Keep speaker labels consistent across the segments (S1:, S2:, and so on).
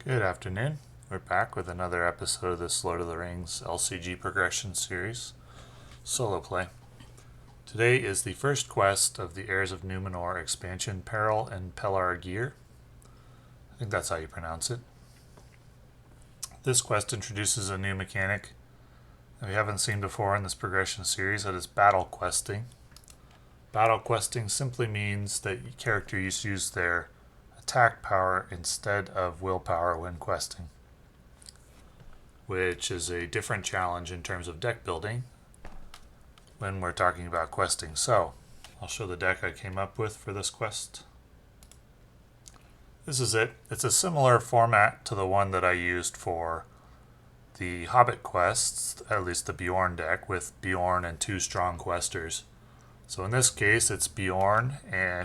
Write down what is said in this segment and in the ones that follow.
S1: Good afternoon. We're back with another episode of this Lord of the Rings LCG progression series, solo play. Today is the first quest of the Heirs of Numenor expansion, Peril and Pelargir. I think that's how you pronounce it. This quest introduces a new mechanic that we haven't seen before in this progression series, that is battle questing. Battle questing simply means that characters use their attack power instead of willpower when questing, which is a different challenge in terms of deck building when we're talking about questing. So I'll show the deck I came up with for this quest. This is it. It's a similar format to the one that I used for the Hobbit quests, at least the Beorn deck, with Beorn and two strong questers. So in this case, it's Beorn,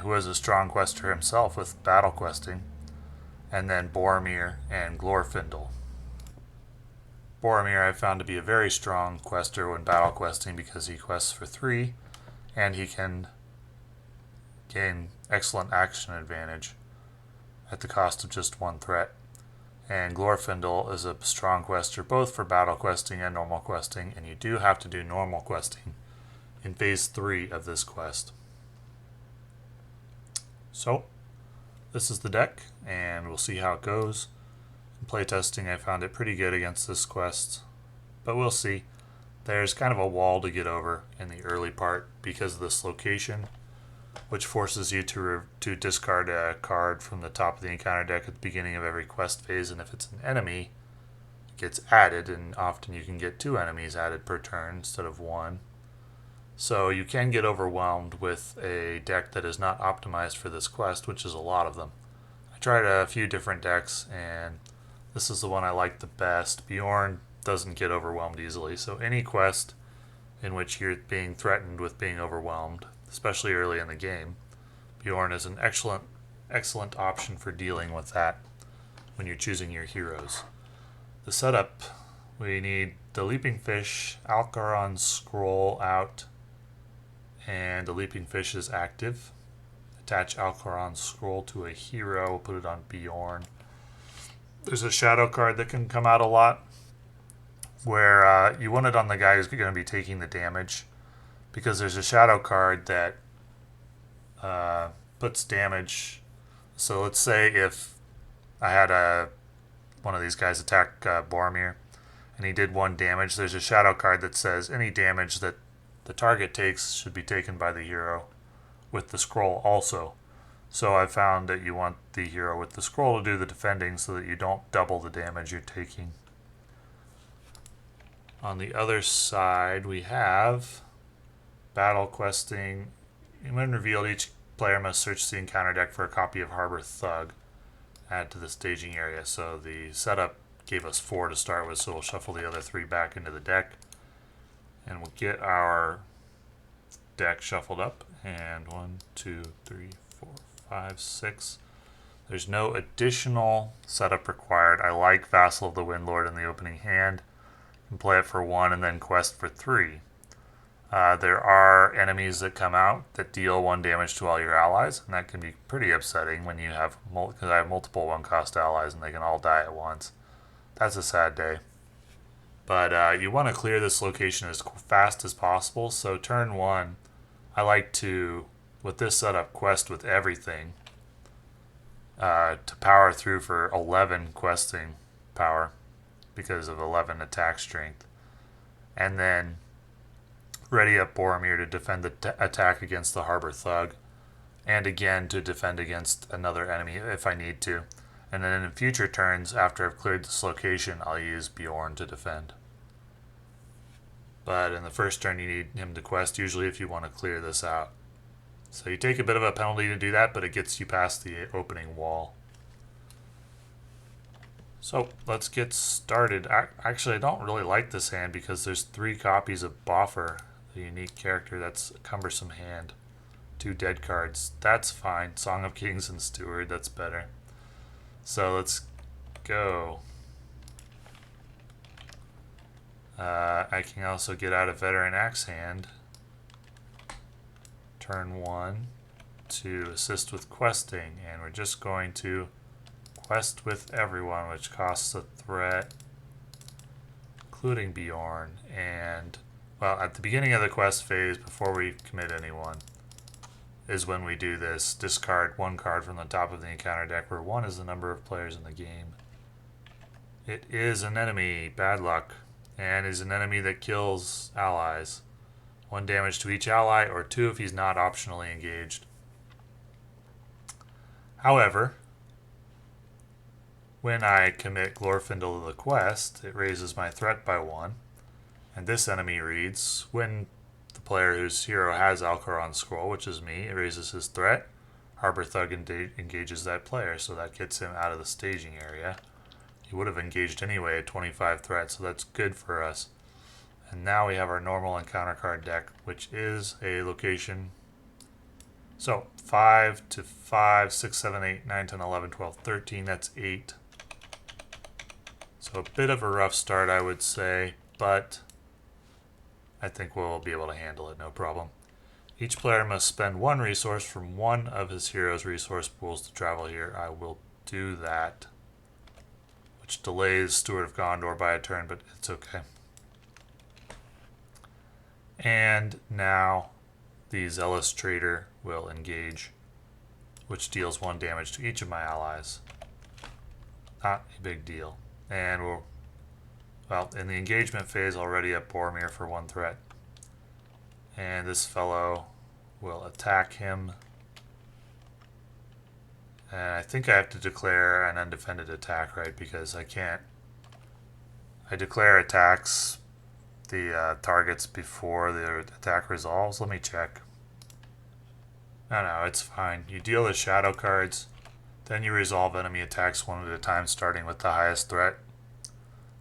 S1: who is a strong quester himself with battle questing, and then Boromir and Glorfindel. Boromir I found to be a very strong quester when battle questing because he quests for 3, and he can gain excellent action advantage at the cost of just 1 threat. And Glorfindel is a strong quester both for battle questing and normal questing, and you do have to do normal questing in phase 3 of this quest. So this is the deck, and we'll see how it goes. In playtesting, I found it pretty good against this quest, but we'll see. There's kind of a wall to get over in the early part because of this location, which forces you to discard a card from the top of the encounter deck at the beginning of every quest phase, and if it's an enemy, it gets added, and often you can get 2 enemies added per turn instead of 1. So you can get overwhelmed with a deck that is not optimized for this quest, which is a lot of them. I tried a few different decks, and this is the one I like the best. Beorn doesn't get overwhelmed easily, so any quest in which you're being threatened with being overwhelmed, especially early in the game, Beorn is an excellent option for dealing with that when you're choosing your heroes. The setup, we need the Leaping Fish, Alcaron's Scroll out, and the Leaping Fish is active. Attach Alcaron's Scroll to a hero, we'll put it on Beorn. There's a shadow card that can come out a lot, where you want it on the guy who's going to be taking the damage, because there's a shadow card that puts damage. So let's say if I had one of these guys attack Boromir, and he did 1 damage, there's a shadow card that says any damage that the target takes should be taken by the hero with the scroll also. So I found that you want the hero with the scroll to do the defending so that you don't double the damage you're taking. On the other side, we have battle questing. When revealed, each player must search the encounter deck for a copy of Harbor Thug. Add to the staging area. So the setup gave us 4 to start with, so we'll shuffle the other 3 back into the deck. And we'll get our deck shuffled up. And 1, 2, 3, 4, 5, 6. There's no additional setup required. I like Vassal of the Windlord in the opening hand. You can play it for 1 and then quest for 3. There are enemies that come out that deal 1 damage to all your allies, and that can be pretty upsetting when you have, because I have multiple 1-cost allies and they can all die at once. That's a sad day. But you want to clear this location as fast as possible, so turn 1, I like to, with this setup, quest with everything to power through for 11 questing power because of 11 attack strength. And then ready up Boromir to defend the attack against the Harbor Thug, and again to defend against another enemy if I need to. And then in future turns, after I've cleared this location, I'll use Beorn to defend. But in the first turn, you need him to quest, usually if you want to clear this out. So you take a bit of a penalty to do that, but it gets you past the opening wall. So let's get started. Actually, I don't really like this hand because there's 3 copies of Bofur, the unique character. That's a cumbersome hand. 2 dead cards. That's fine. Song of Kings and Steward, that's better. So let's go. I can also get out a Veteran Axehand. Turn 1 to assist with questing, and we're just going to quest with everyone, which costs a threat, including Beorn. And, well, at the beginning of the quest phase, before we commit anyone, is when we do this. Discard one card from the top of the encounter deck, where 1 is the number of players in the game. It is an enemy, bad luck, and is an enemy that kills allies. 1 damage to each ally, or 2 if he's not optionally engaged. However, when I commit Glorfindel to the quest, it raises my threat by 1, and this enemy reads, when the player whose hero has Alcaron's Scroll, which is me, it raises his threat. Harbor Thug engages that player, so that gets him out of the staging area. He would have engaged anyway at 25 threat, so that's good for us. And now we have our normal encounter card deck, which is a location. So 5 to 5, 6, 7, 8, 9, 10, 11, 12, 13, that's 8. So a bit of a rough start, I would say, but I think we'll be able to handle it, no problem. Each player must spend 1 resource from one of his hero's resource pools to travel here. I will do that, which delays Steward of Gondor by a turn, but it's okay. And now the Zealous Trader will engage, which deals 1 damage to each of my allies. Not a big deal. And we'll, well, in the engagement phase, already at Boromir for 1 threat. And this fellow will attack him. And I think I have to declare an undefended attack, right? Because I can't. I declare attacks, the targets before the attack resolves. Let me check. No, it's fine. You deal the shadow cards, then you resolve enemy attacks 1 at a time, starting with the highest threat.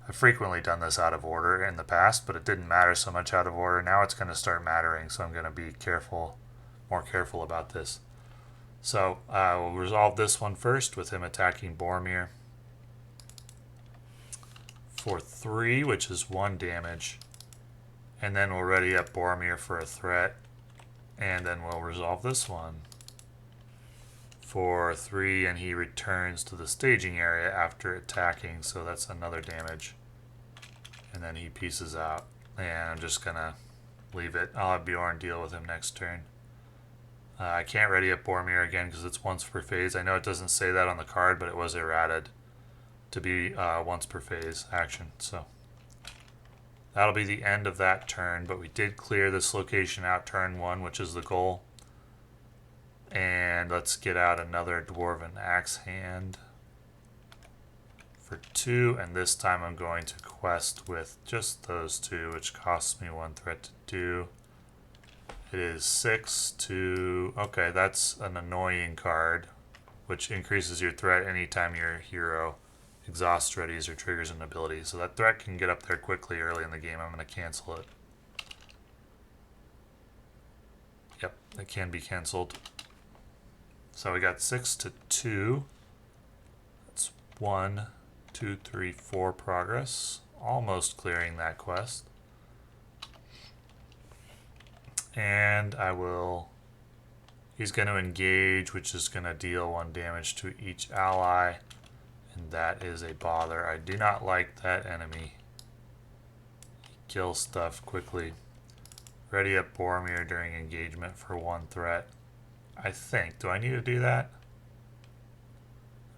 S1: I've frequently done this out of order in the past, but it didn't matter so much out of order. Now it's going to start mattering, so I'm going to be more careful about this. So we'll resolve this one first with him attacking Boromir for 3, which is 1 damage. And then we'll ready up Boromir for a threat. And then we'll resolve this one for 3, and he returns to the staging area after attacking, so that's another damage. And then he pieces out. And I'm just going to leave it. I'll have Beorn deal with him next turn. I can't ready up Boromir again because it's once per phase. I know it doesn't say that on the card, but it was errated to be once per phase action. So that'll be the end of that turn, but we did clear this location out turn 1, which is the goal. And let's get out another Dwarven Axehand for 2, and this time I'm going to quest with just those 2, which costs me 1 threat to do. It is 6 to... Okay, that's an annoying card, which increases your threat anytime your hero exhausts, readies, or triggers an ability. So that threat can get up there quickly early in the game. I'm going to cancel it. Yep, it can be canceled. So we got 6 to 2. That's 1, 2, 3, 4 progress. Almost clearing that quest. And I will... He's going to engage, which is going to deal 1 damage to each ally. And that is a bother. I do not like that enemy. He kills stuff quickly. Ready up Boromir during engagement for 1 threat. I think. Do I need to do that?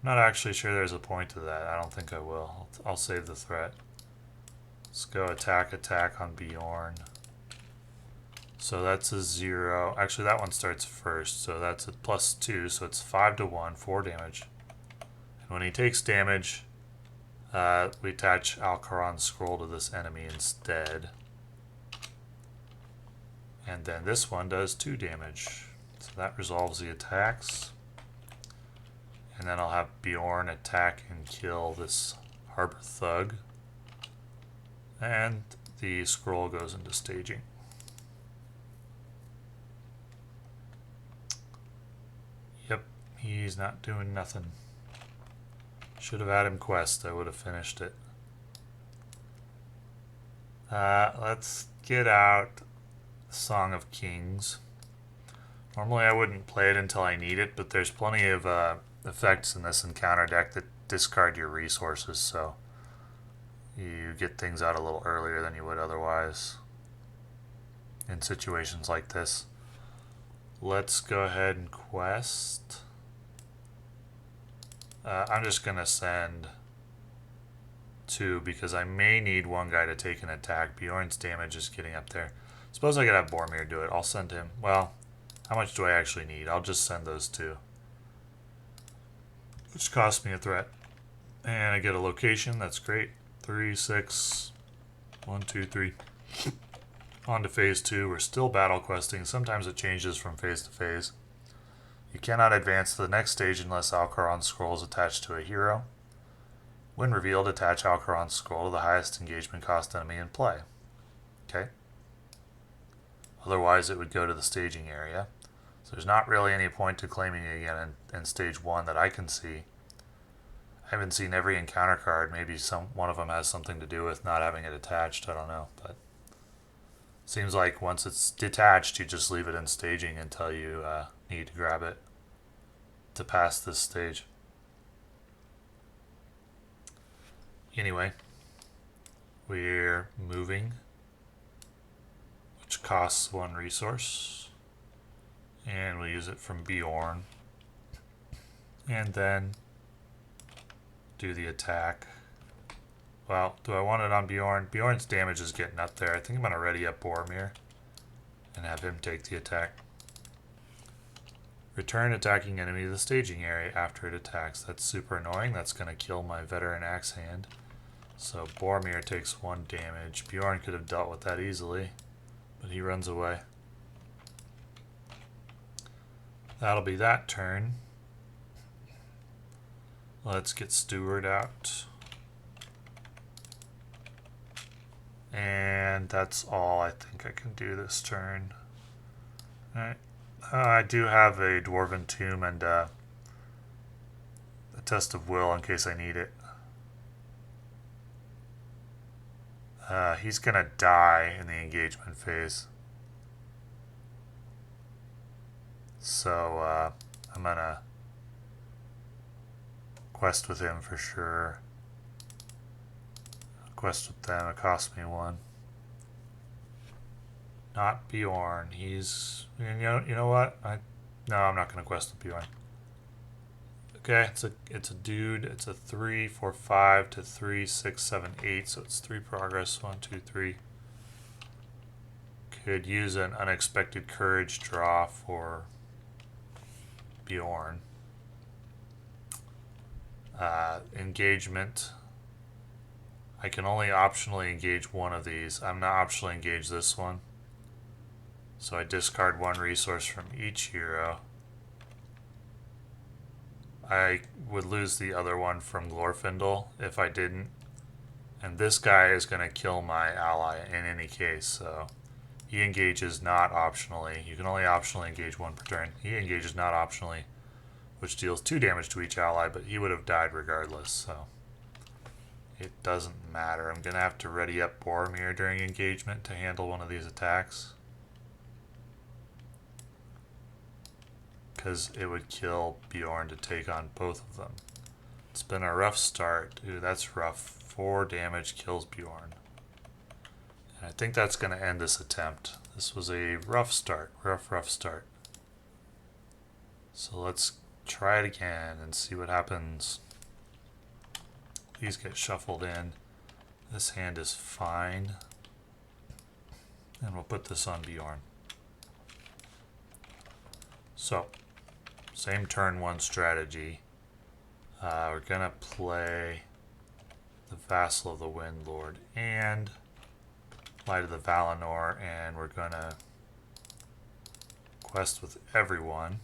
S1: I'm not actually sure there's a point to that. I don't think I will. I'll save the threat. Let's go attack on Beorn. So that's a 0. Actually, that one starts first. So that's a +2. So it's 5 to 1, 4 damage. And when he takes damage, we attach Alcaron's Scroll to this enemy instead. And then this one does 2 damage. So that resolves the attacks. And then I'll have Beorn attack and kill this Harbor Thug. And the scroll goes into staging. Yep, he's not doing nothing. Should have had him quest. I would have finished it. Let's get out Song of Kings. Normally I wouldn't play it until I need it, but there's plenty of effects in this encounter deck that discard your resources, so you get things out a little earlier than you would otherwise in situations like this. Let's go ahead and quest. I'm just going to send 2 because I may need one guy to take an attack. Beorn's damage is getting up there. Suppose I could have Boromir do it. I'll send him. Well, how much do I actually need? I'll just send those 2. Which costs me a threat. And I get a location. That's great. 3, 6, 1, 2, 3. On to phase 2. We're still battle questing. Sometimes it changes from phase to phase. You cannot advance to the next stage unless Alcaron's scroll is attached to a hero. When revealed, attach Alcaron's scroll to the highest engagement cost enemy in play. Okay. Otherwise, it would go to the staging area. So there's not really any point to claiming it again in stage 1 that I can see. I haven't seen every encounter card. Maybe one of them has something to do with not having it attached. I don't know, but seems like once it's detached, you just leave it in staging until you need to grab it to pass this stage. Anyway, we're moving, which costs 1 resource, and we'll use it from Beorn, and then do the attack. Well, do I want it on Beorn? Beorn's damage is getting up there. I think I'm going to ready up Boromir and have him take the attack. Return attacking enemy to the staging area after it attacks. That's super annoying. That's going to kill my veteran Axehand. So Boromir takes 1 damage. Beorn could have dealt with that easily, but he runs away. That'll be that turn. Let's get Steward out. And that's all I think I can do this turn. Alright. I do have a Dwarven Tomb and a Test of Will in case I need it. He's gonna die in the engagement phase. So I'm gonna quest with him for sure. Quest with them, it cost me 1. Not Beorn. He's, you know what? No, I'm not gonna quest with Beorn. Okay, it's a dude. It's a 3, 4, 5 to 3, 6, 7, 8. So it's 3 progress. 1, 2, 3. Could use an unexpected courage draw for Beorn. Engagement. I can only optionally engage one of these. I'm not optionally engage this one. So I discard 1 resource from each hero. I would lose the other one from Glorfindel if I didn't. And this guy is going to kill my ally in any case, so he engages not optionally. You can only optionally engage 1 per turn. He engages not optionally, which deals 2 damage to each ally, but he would have died regardless, so it doesn't matter. I'm going to have to ready up Boromir during engagement to handle one of these attacks, because it would kill Beorn to take on both of them. It's been a rough start. Ooh, that's rough. 4 damage kills Beorn. And I think that's going to end this attempt. This was a rough start. Rough start. So let's try it again and see what happens. These get shuffled in. This hand is fine. And we'll put this on Beorn. So, same turn 1 strategy. We're going to play the Vassal of the Windlord and Light of the Valinor, and we're going to quest with everyone.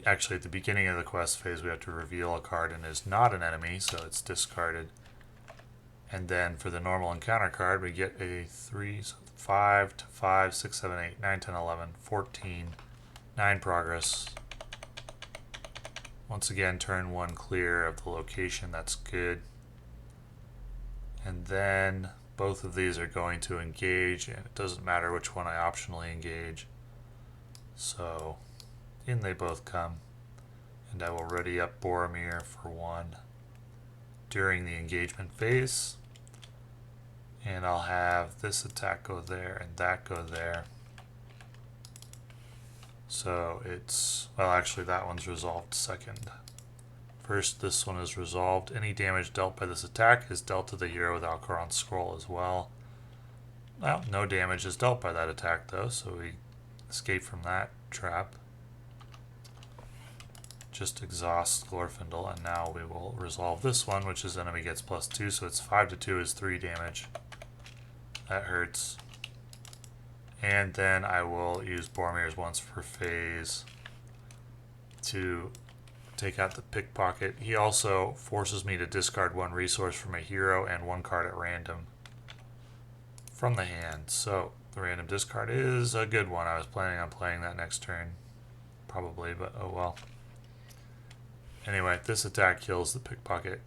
S1: Actually, at the beginning of the quest phase, we have to reveal a card and is not an enemy, so it's discarded. And then for the normal encounter card, we get a 3, so 5 to 5, 6, 7, 8, 9, 10, 11, 14, 9 progress. Once again, turn 1 clear of the location, that's good. And then both of these are going to engage, and it doesn't matter which one I optionally engage. So in they both come, and I will ready up Boromir for 1. during the engagement phase. And I'll have this attack go there and that go there. So it's, well, actually that one's resolved second. First, this one is resolved. Any damage dealt by this attack is dealt to the hero with Alcaron's scroll as well. Well, no damage is dealt by that attack though, so we escape from that trap. Just exhaust Glorfindel, and now we will resolve this one, which is enemy gets +2, so it's 5 to 2 is 3 damage. That hurts. And then I will use Boromir's once per phase to take out the pickpocket. He also forces me to discard 1 resource from a hero and 1 card at random from the hand. So the random discard is a good one. I was planning on playing that next turn, probably, but oh well. Anyway, this attack kills the pickpocket.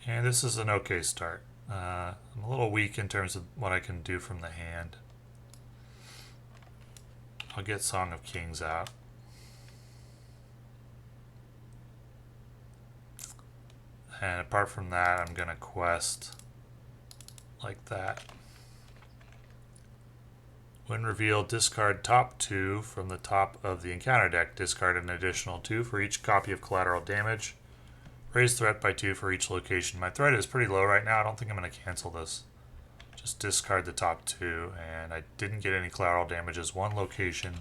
S1: And this is an okay start. I'm a little weak in terms of what I can do from the hand. I'll get Song of Kings out. And apart from that, I'm going to quest like that. When revealed, discard top 2 from the top of the encounter deck. Discard an additional 2 for each copy of collateral damage. Raise threat by 2 for each location. My threat is pretty low right now. I don't think I'm going to cancel this. Just discard the top 2, and I didn't get any collateral damages. 1 location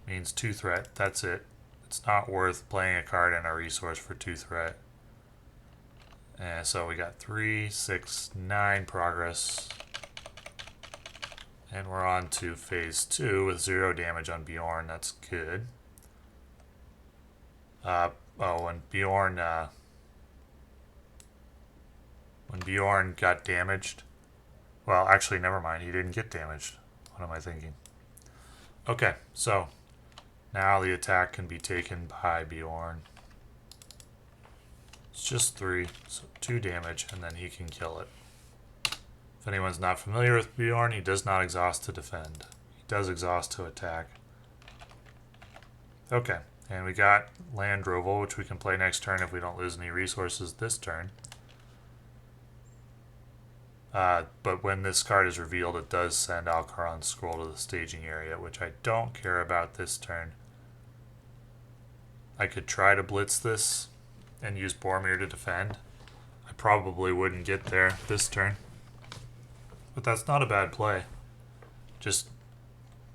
S1: means 2 threat. That's it. It's not worth playing a card and a resource for 2 threat. And so we got 3, 6, 9 progress. And we're on to phase 2 with 0 damage on Beorn. That's good. When Beorn got damaged, well, actually, never mind. He didn't get damaged. What am I thinking? Okay, so now the attack can be taken by Beorn. It's just 3, so 2 damage, and then he can kill it. If anyone's not familiar with Beorn, he does not exhaust to defend. He does exhaust to attack. Okay, and we got Landroval, which we can play next turn if we don't lose any resources this turn. But when this card is revealed, it does send Alcaron's scroll to the staging area, which I don't care about this turn. I could try to blitz this and use Boromir to defend. I probably wouldn't get there this turn. But that's not a bad play. Just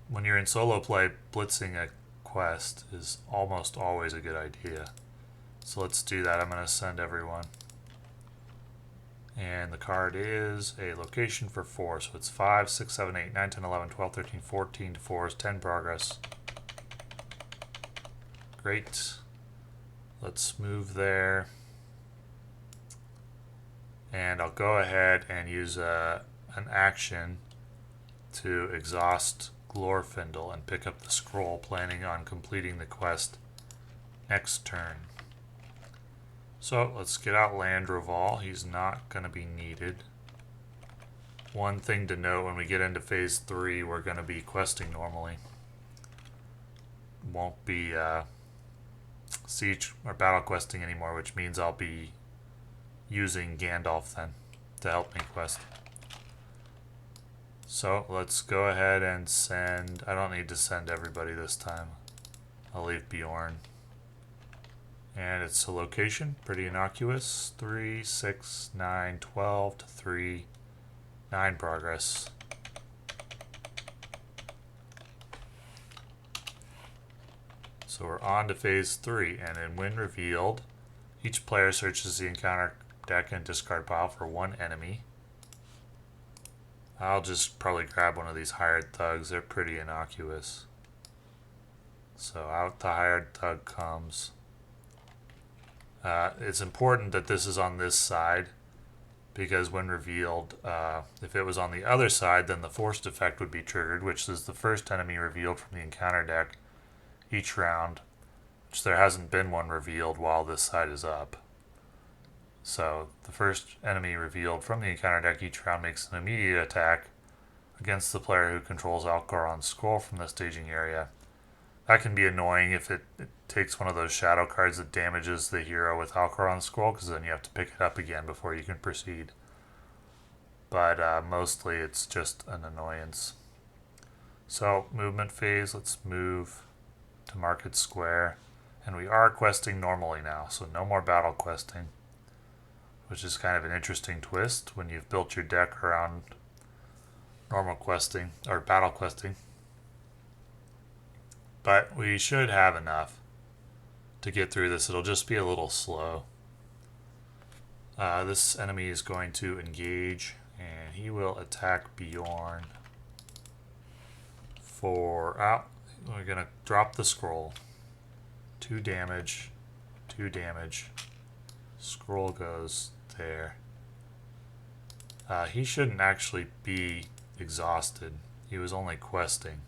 S1: when you're in solo play, blitzing a quest is almost always a good idea. So let's do that. I'm going to send everyone. And the card is a location for 4. So it's 5, 6, 7, 8, 9, 10, 11, 12, 13, 14 to 4 is 10 progress. Great. Let's move there. And I'll go ahead and use an action to exhaust Glorfindel and pick up the scroll, planning on completing the quest next turn. So let's get out Landroval. He's not going to be needed. One thing to note, when we get into phase 3, we're going to be questing normally. Won't be siege or battle questing anymore, which means I'll be using Gandalf then to help me quest. So let's go ahead and send. I don't need to send everybody this time. I'll leave Beorn. And it's a location, pretty innocuous. 3, 6, 9, 12 to 3, 9 progress. So we're on to phase 3, and in when revealed, each player searches the encounter deck and discard pile for 1 enemy. I'll just probably grab one of these hired thugs. They're pretty innocuous. So out the hired thug comes. It's important that this is on this side, because when revealed, if it was on the other side, then the forced effect would be triggered, which is the first enemy revealed from the encounter deck each round, which there hasn't been one revealed while this side is up. So the first enemy revealed from the encounter deck each round makes an immediate attack against the player who controls Alcaron's scroll from the staging area. That can be annoying if it takes one of those shadow cards that damages the hero with Alcaron Scroll, because then you have to pick it up again before you can proceed. But mostly it's just an annoyance. So, movement phase, let's move to Market Square. And we are questing normally now, so no more battle questing. Which is kind of an interesting twist when you've built your deck around normal questing, or battle questing. But we should have enough to get through this. It'll just be a little slow. This enemy is going to engage, and he will attack Beorn for... we're going to drop the scroll. 2 damage, 2 damage. Scroll goes there. He shouldn't actually be exhausted. He was only questing.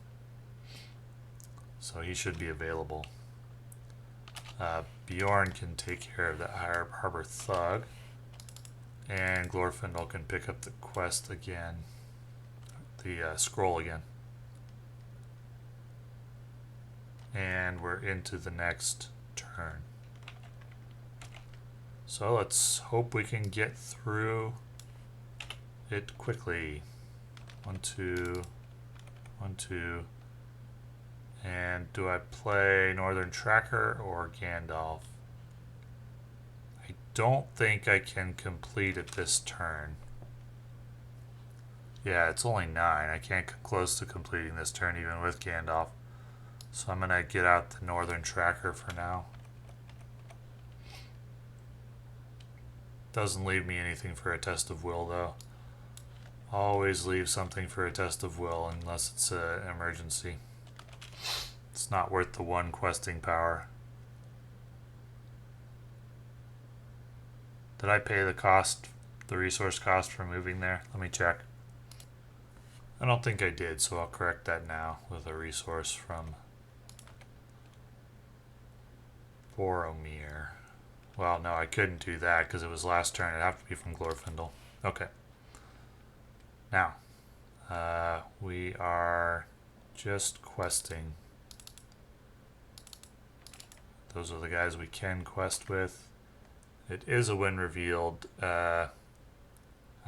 S1: So he should be available. Beorn can take care of the Harbor Thug. And Glorfindel can pick up the quest again. The scroll again. And we're into the next turn. So let's hope we can get through it quickly. 1, 2, 1, 2. And do I play Northern Tracker or Gandalf? I don't think I can complete it this turn. Yeah, it's only 9. I can't get close to completing this turn even with Gandalf. So I'm going to get out the Northern Tracker for now. Doesn't leave me anything for a Test of Will though. Always leave something for a Test of Will unless it's an emergency. It's not worth the 1 questing power. Did I pay the cost, the resource cost for moving there? Let me check. I don't think I did, so I'll correct that now with a resource from Boromir. Well, no, I couldn't do that because it was last turn. It'd have to be from Glorfindel. Okay. Now, we are just questing. Those are the guys we can quest with. It is a win revealed. I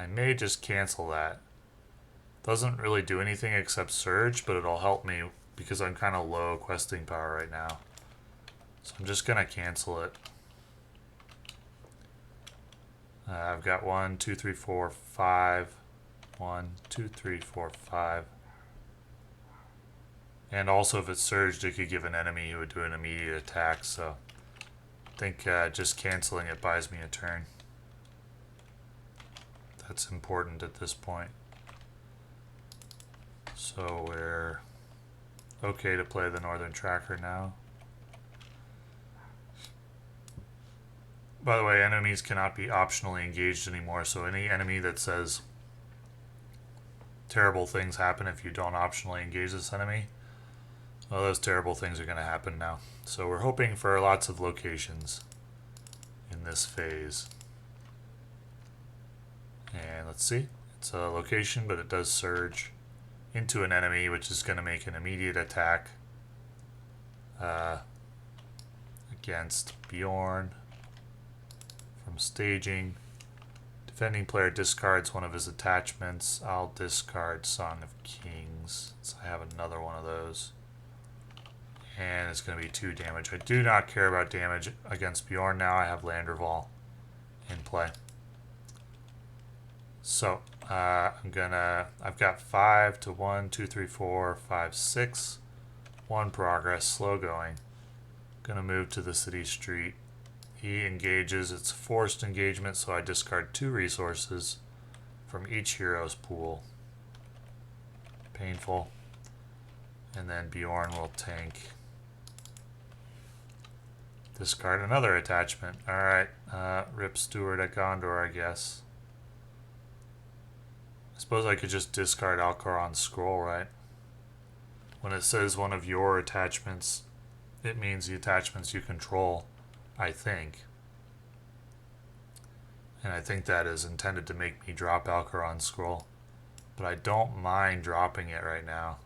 S1: may just cancel that. Doesn't really do anything except surge, but it'll help me because I'm kind of low questing power right now. So I'm just going to cancel it. I've got 1, 2, 3, 4, 5. 1, 2, 3, 4, 5. And also if it surged, it could give an enemy who would do an immediate attack, so I think just canceling it buys me a turn. That's important at this point. So we're okay to play the Northern Tracker now. By the way, enemies cannot be optionally engaged anymore, so any enemy that says terrible things happen if you don't optionally engage this enemy, well, those terrible things are going to happen now. So we're hoping for lots of locations in this phase. And let's see. It's a location, but it does surge into an enemy, which is going to make an immediate attack against Beorn from staging. Defending player discards one of his attachments. I'll discard Song of Kings. So I have another one of those. And it's going to be 2 damage. I do not care about damage against Beorn now. I have Landroval in play. So, I've got 5 to 1, 2, 3, 4, 5, 6. 1 progress, slow going. Gonna move to the city street. He engages, it's forced engagement, so I discard 2 resources from each hero's pool. Painful. And then Beorn will tank. Discard another attachment. Alright, rip Steward of Gondor, I guess. I suppose I could just discard Alcaron's Scroll, right? When it says one of your attachments, it means the attachments you control, I think. And I think that is intended to make me drop Alcaron's Scroll. But I don't mind dropping it right now.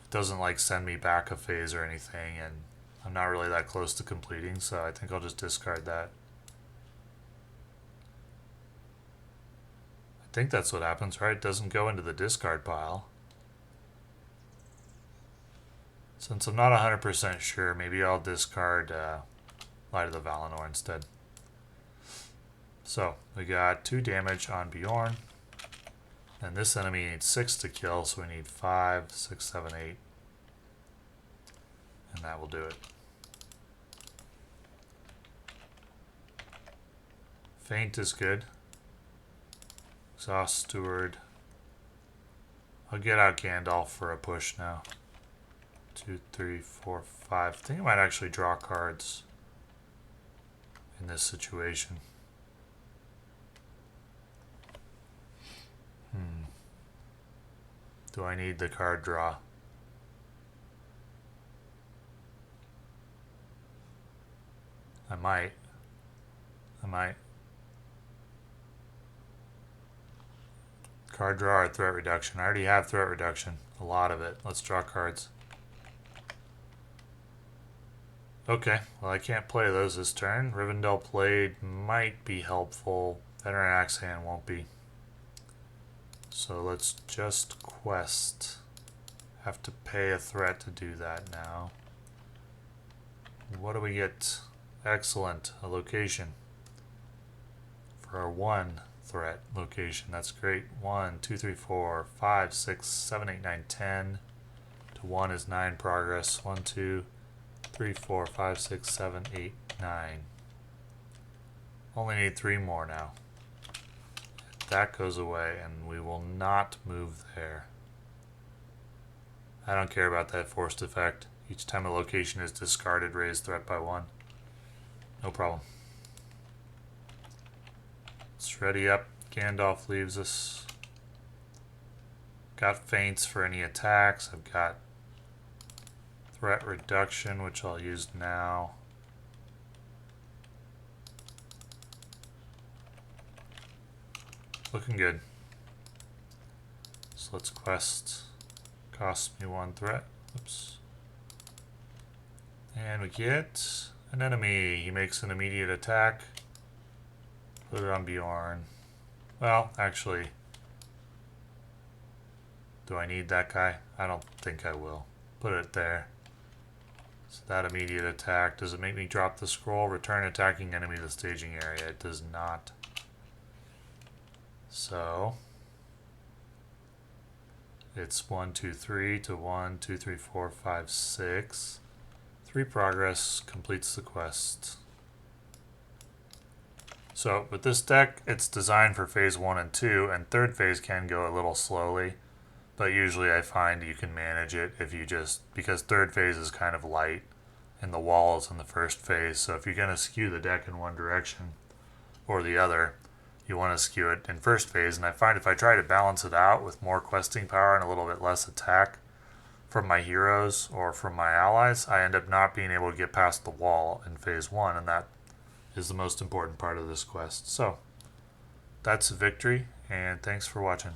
S1: It doesn't like send me back a phase or anything, and I'm not really that close to completing, so I think I'll just discard that. I think that's what happens, right? It doesn't go into the discard pile. Since I'm not 100% sure, maybe I'll discard Light of the Valinor instead. So, we got 2 damage on Beorn. And this enemy needs 6 to kill, so we need 5, 6, 7, 8. And that will do it. Feint is good. Exhaust Steward. I'll get out Gandalf for a push now. 2, 3, 4, 5. I think I might actually draw cards in this situation. Do I need the card draw? I might. Card draw or threat reduction? I already have threat reduction. A lot of it. Let's draw cards. Okay, well I can't play those this turn. Rivendell Blade might be helpful. Veteran Axehand won't be. So let's just quest. Have to pay a threat to do that now. What do we get? Excellent, a location. For our 1 threat location, that's great. 1, 2, 3, 4, 5, 6, 7, 8, 9, 10. To 1 is 9 progress. 1, 2, 3, 4, 5, 6, 7, 8, 9. Only need 3 more now. That goes away, and we will not move there. I don't care about that forced effect. Each time a location is discarded, raise threat by 1. No problem. Let's ready up. Gandalf leaves us. Got feints for any attacks. I've got threat reduction, which I'll use now. Looking good. So let's quest. Costs me 1 threat. Oops. And we get an enemy. He makes an immediate attack. Put it on Beorn. Well, actually, do I need that guy? I don't think I will. Put it there. So that immediate attack. Does it make me drop the scroll? Return attacking enemy to the staging area. It does not. So it's 1, 2, 3 to 1, 2, 3, 4, 5, 6. 3 progress completes the quest. So with this deck, it's designed for phase 1 and 2, and third phase can go a little slowly, but usually I find you can manage it if you just, because third phase is kind of light and the wall is in the first phase, so if you're going to skew the deck in one direction or the other, you want to skew it in first phase. And I find if I try to balance it out with more questing power and a little bit less attack from my heroes or from my allies, I end up not being able to get past the wall in phase 1, and that is the most important part of this quest. So that's a victory, and thanks for watching.